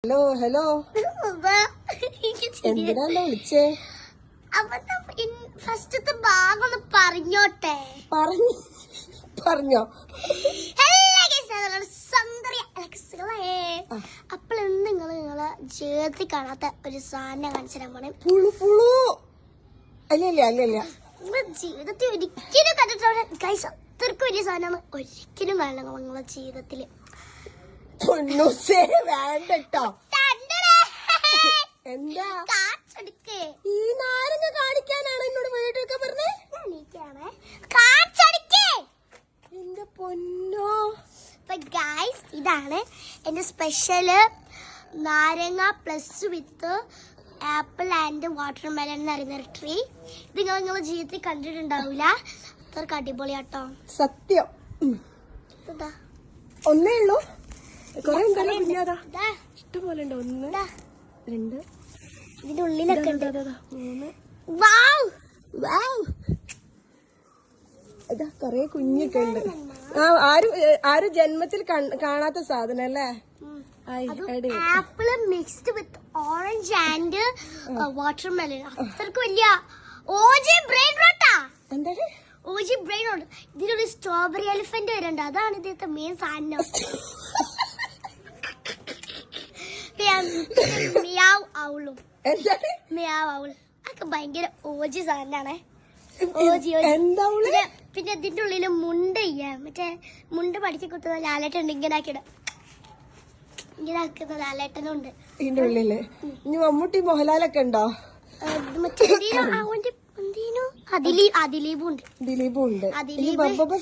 Hello hello എന്തിനാണോ വിളിച്ചേ? ഫസ്റ്റത്തെ ഭാഗം ഒന്ന് പറഞ്ഞോട്ടെ. പറഞ്ഞോ. അപ്പോൾ നിങ്ങളെ ജീവിതത്തിൽ കാണാത്ത ഒരു സാധനം കാണിച്ചു തരാൻ പോണേ. അല്ലല്ല ജീവിതത്തിൽ ഒരിക്കലും കണ്ടിട്ടുള്ള ഗൈസ്, അത്രയ്ക്ക് വലിയ സാധനമാണ്. ഒരിക്കലും കാണണം നിങ്ങളെ ജീവിതത്തില്. വേണ്ടട്ടോ. എന്താ ഈ നാരങ്ങ കാണിക്കാനാണ് എന്നോട് വീട്ടിൽ പറഞ്ഞേ? എന്റെ പൊന്നോ. ഗൈസ്, ഇതാണ് എന്റെ സ്പെഷ്യല് നാരങ്ങ plus with apple and watermelon എന്ന് പറയുന്ന ഒരു ട്രീ. ഇത് നിങ്ങളെ ജീവിതത്തിൽ കണ്ടിട്ടുണ്ടാവില്ല. അത്രക്ക് അടിപൊളിയാട്ടോ. സത്യം. ഒന്നേ ഉള്ളൂ. ഇഷ്ടംപോലെ ഉണ്ടോ? 1 2 ഇതിന്റെ ഉള്ളിലൊക്കെ ഉണ്ട്. 3 വാവ് ഇതാ കൊറേ കുഞ്ഞൊക്കെ ഉണ്ട്. ആരും ജന്മത്തിൽ കാണാത്ത സാധനം അല്ലേ? Apple mixed with orange and watermelon. അത്രക്ക് വലിയ ഓജി ബ്രെയിൻ റോട്ടാ. എന്താണ് ഓജി ബ്രെയിൻ റോട്ട്? ഇതിലൊരു സ്ട്രോബെറി എലിഫന്റ് വരുന്നുണ്ട്. അതാണ് ഇതിന്റെ മെയിൻ സാധനം. മിയാവ് ഔളും മിയാവ് ഔൾ അതൊക്കെ ഭയങ്കര ഓജി സാധനമാണ്. പിന്നെ ഇതിന്റെ ഉള്ളില് മുണ്ട് മറ്റേ മുണ്ട് പഠിച്ചു കുത്തുന്ന ലാലേട്ടുണ്ട്. ഇങ്ങനെ ആക്കുന്ന ലാലേട്ടനും ഉണ്ട് ഇതിന്റെ ഉള്ളില്. ഇനി മമ്മൂട്ടി മോഹൻലാലൊക്കെ ഉണ്ടോ? മറ്റേ ദിലീപും ഉണ്ട്.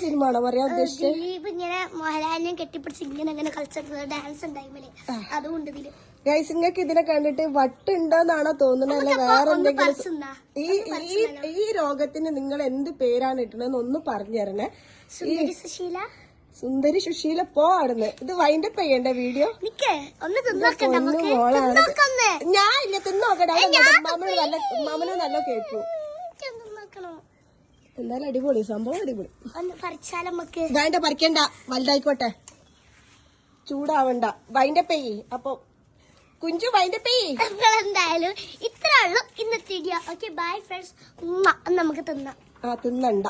സിനിമ ആണോ പറയാ ഉദ്ദേശിച്ചത്? ദിലീപ് ഇങ്ങനെ മോഹൻലാലിനെ കെട്ടിപ്പിടിച്ച് ഇങ്ങനെ കളിച്ചെടുത്തത് ഡാൻസ് ഉണ്ടായില്ലേ, അതുകൊണ്ട് ഇതില്. ഗൈസ്, നിങ്ങൾക്ക് ഇതിനെ കണ്ടിട്ട് വട്ടുണ്ടോന്നാണോ തോന്നുന്നത്? അല്ല വേറെ എന്തെങ്കിലും? ഈ രോഗത്തിന് നിങ്ങൾ എന്ത് പേരാണ് ഇട്ടുന്നതെന്ന് ഒന്ന് പറഞ്ഞു തരണേ. സുന്ദരി സുശീല പോടുന്ന്. ഇത് വൈൻഡപ്പ് ചെയ്യണ്ട വീഡിയോ. ഞാൻ ഇല്ല തിന്നോക്കട്ടെ. മാമന് നല്ല കേൾക്കൂ. എന്തായാലും അടിപൊളി സംഭവം, അടിപൊളി. വേണ്ട പറിക്കണ്ട, വലുതായിക്കോട്ടെ, ചൂടാവണ്ട. വൈൻഡപ്പ് ചെയ്യ്. അപ്പൊ കുഞ്ചു വൈൻഡപ്പ് ചെയ്യ്. എന്തായാലും ഇത്ര ഉള്ളു ഇന്നത്തെ വീഡിയോ. Okay, bye friends. നമുക്ക് തിന്നാം. തിന്നണ്ട.